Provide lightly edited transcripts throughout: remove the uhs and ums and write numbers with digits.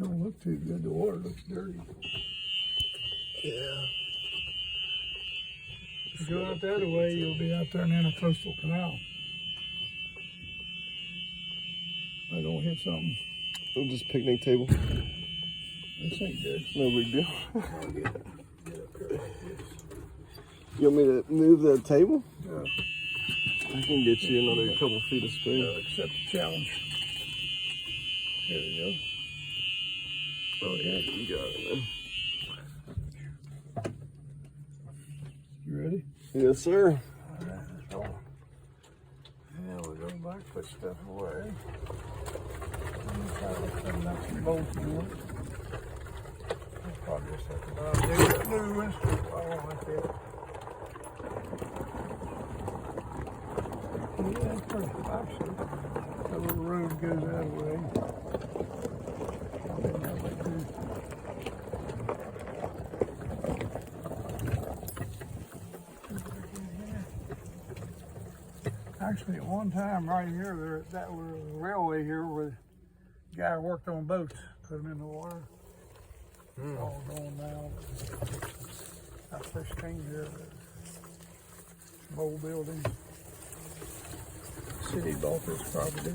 Don't look too good. The water looks dirty. Yeah. If you go out the other way, you'll be out there in the Intercoastal Canal. I don't hit something. Oh, just picnic table. This ain't good. No big deal. I'll get up here like this. You want me to move the table? Yeah. I can get you another couple feet of space. Accept the challenge. There we go. Oh yeah, you got it, man. You ready? Yes, sir. All right, let's roll. Yeah, we'll go back, put stuff away. Try to put nuts and bolts in it. That's probably just like a new one. I don't like that. Yeah, that's pretty actually. That little road goes that way. Actually, at one time right here, that was a railway here where the guy worked on boats, put them in the water. It's all gone now. I first came here, some old buildings. City bought this property,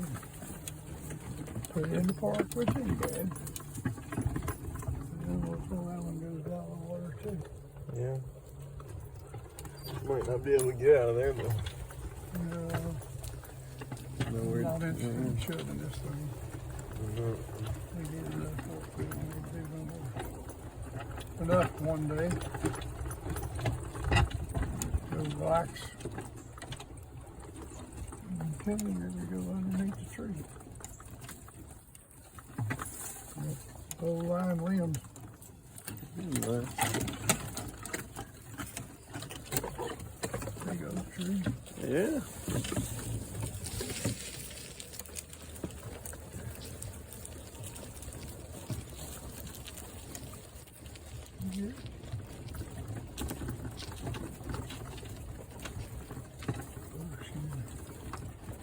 put it in the park with it, Dad. And then we'll throw that one goes down the water too. Yeah. Might not be able to get out of there, but. No, we're not interested in shoving this thing. We get enough enough one day. Go relax. Okay, here we go underneath the tree. Whole line limbs. There you go, the tree. Yeah.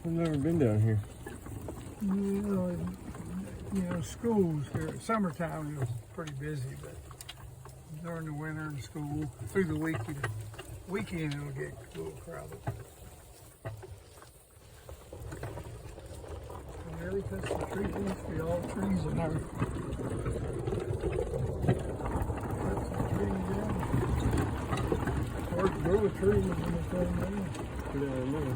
I've never been down here. Schools here. Summertime is pretty busy, but during the winter and school, through the weekend it'll get a little crowded. Really touch the tree, there used to be all trees in there. Touch the trees down. Hard to grow a tree when it's down there. Yeah, I know.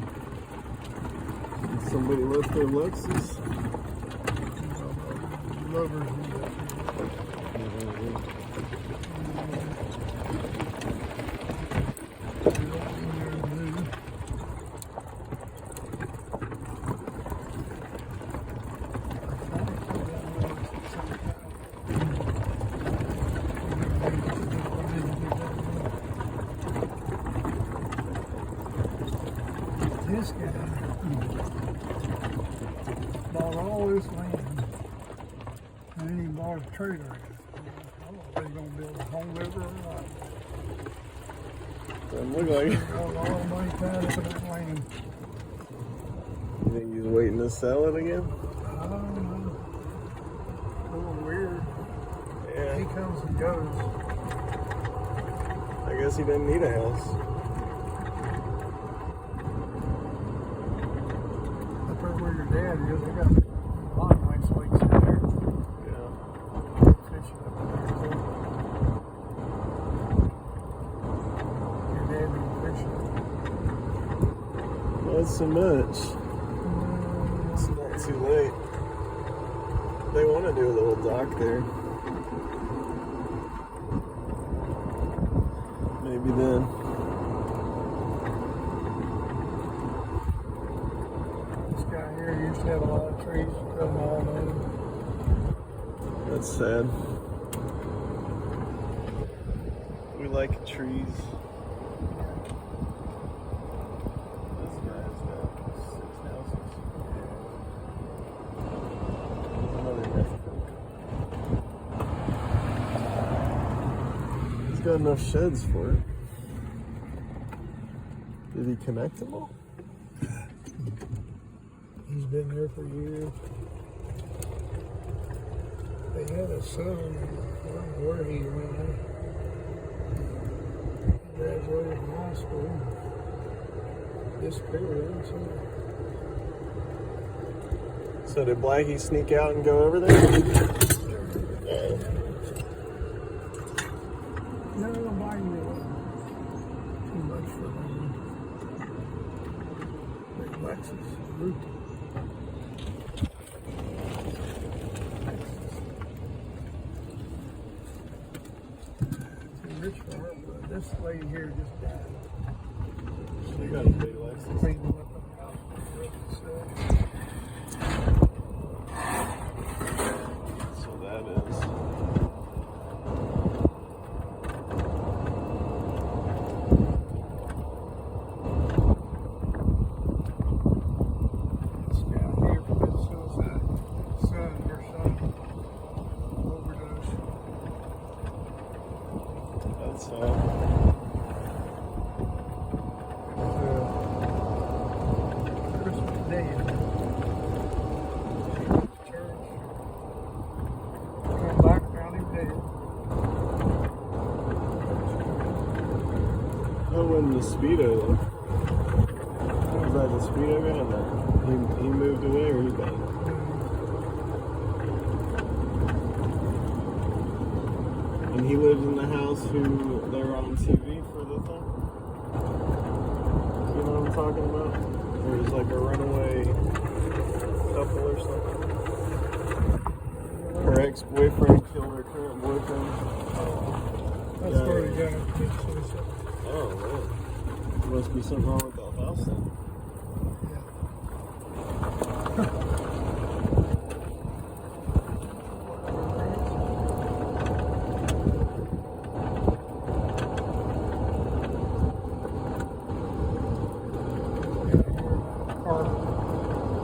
Somebody left their Lexus. Lovers and that. This guy bought all this land and then he bought a trailer. I don't know if they're going to build a home river or not. Doesn't look like it. Got a lot of money tied up in that land. You think he's waiting to sell it again? I don't know. A little weird. Yeah. He comes and goes. I guess he didn't need a house. Up there where your dad is, they got a lot of nice lakes in there. Yeah. Fishing up there too. Your dad been fishing. Not so much. It's not too late. They want to do a little dock there. Maybe then. This guy here used to have a lot of trees, cut them all down. That's sad. We like trees. This guy's got 6 houses. Another nest. He's got enough sheds for it. Did he connect them all? He's been there for years. They had a son, I don't know where he went. He graduated from high school. Disappeared, So did Blackie sneak out and go over there? No, nobody knew too much for me. Big Lexus, Root. Too rich for her, but this lady here just died. You got a big Lexus. Cleaned up the house. So that is. It's down here for suicide. Her son, overdose. That's Christmas Day. Church. Come back, found him dead. Oh, when the Speedo. Was that the Speedo guy? No. He moved away or he died? And he lived in the house who they were on TV for the thing? You know what I'm talking about? There was like a runaway couple or something. Her ex-boyfriend killed her current boyfriend. That's where he got it. Oh, man. There must be something wrong with that house then.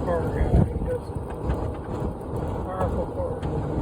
Car guy.